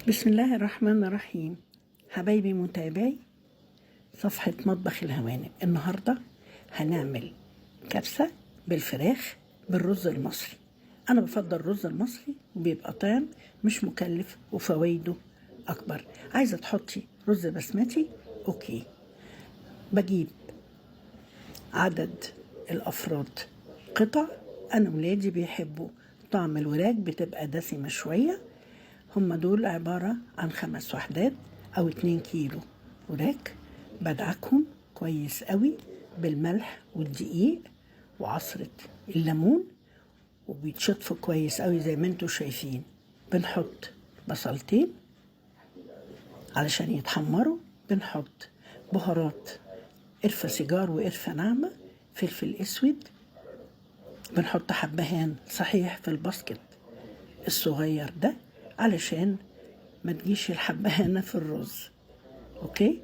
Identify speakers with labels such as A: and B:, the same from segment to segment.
A: بسم الله الرحمن الرحيم. حبايبي متابعي صفحة مطبخ الهوانم، النهاردة هنعمل كبسة بالفراخ بالرز المصري. أنا بفضل الرز المصري وبيبقى طعم مش مكلف وفوائده أكبر. عايزة تحطي رز بسمتي أوكي. بجيب عدد الأفراد قطع. أنا ولادي بيحبوا طعم الوراك، بتبقى دسمة شوية. هم دول عبارة عن 5 وحدات أو 2 كيلو وراك. بدعكهم كويس قوي بالملح والدقيق وعصرة الليمون، وبيتشطفوا كويس قوي زي ما انتوا شايفين. بنحط بصلتين علشان يتحمروا، بنحط بهارات قرفة سيجار وقرفة ناعمة، فلفل اسود، بنحط حبهان صحيح في الباسكت الصغير ده علشان ما تجيش الحبهانة في الرز، اوكي،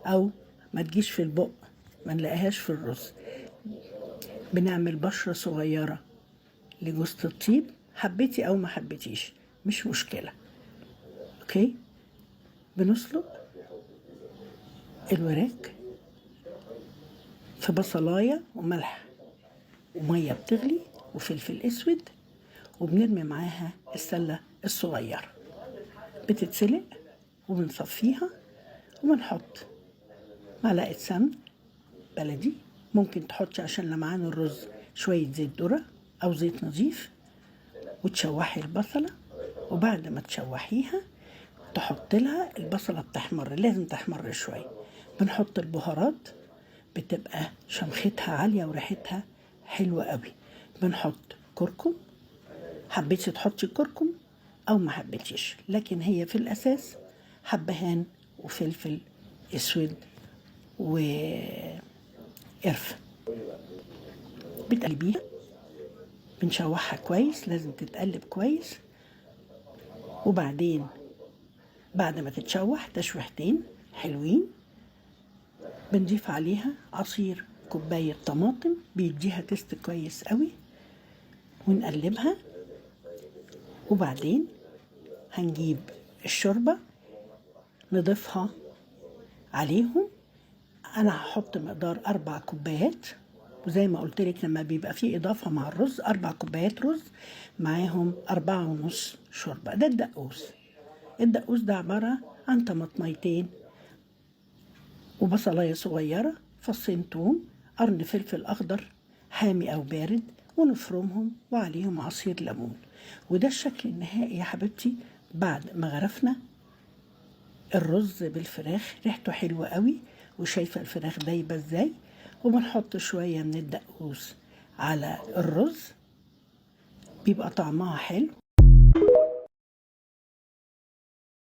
A: او ما تجيش في البق ما نلاقيهاش في الرز. بنعمل بشرة صغيرة لجوزة الطيب، حبيتي او ما حبيتيش مش مشكلة، اوكي. بنسلق الوراك في بصلاية وملح ومية بتغلي وفلفل اسود، وبنرمي معاها السلة الصغيرة بتتسلق، وبنصفيها وبنحط معلقة سمن بلدي. ممكن تحطي عشان لمعان الرز شوية زيت ذرة أو زيت نظيف، وتشوحي البصلة. وبعد ما تشوحيها تحط لها البصلة بتحمر، لازم تحمر شوية. بنحط البهارات، بتبقى شمختها عالية وريحتها حلوة قوي. بنحط كركم، حبيتي تحطي كركم أو ما حبيتيش، لكن هي في الأساس حبهان وفلفل اسود وقرفة. بتقلبيها، بنشوحها كويس، لازم تتقلب كويس. وبعدين بعد ما تتشوح تشويحتين حلوين، بنضيف عليها عصير كوباية طماطم بيديها تست كويس قوي، ونقلبها. وبعدين هنجيب الشوربة نضيفها عليهم. أنا هحط مقدار 4 كوبايات، وزي ما قلت لك لما بيبقى فيه إضافة مع الرز 4 كوبايات رز معاهم 4.5 شوربة. ده الدقوس. الدقوس ده عبارة عن طماطميتين وبصلاية صغيرة، فصين توم، قرن فلفل أخضر حامي أو بارد، ونفرمهم وعليهم عصير ليمون. وده الشكل النهائي يا حبيبتي بعد ما غرفنا الرز بالفراخ. ريحته حلوة قوي، وشايفة الفراخ دايبة ازاي. وبنحط شوية من الدقوس على الرز، بيبقى طعمها حلو.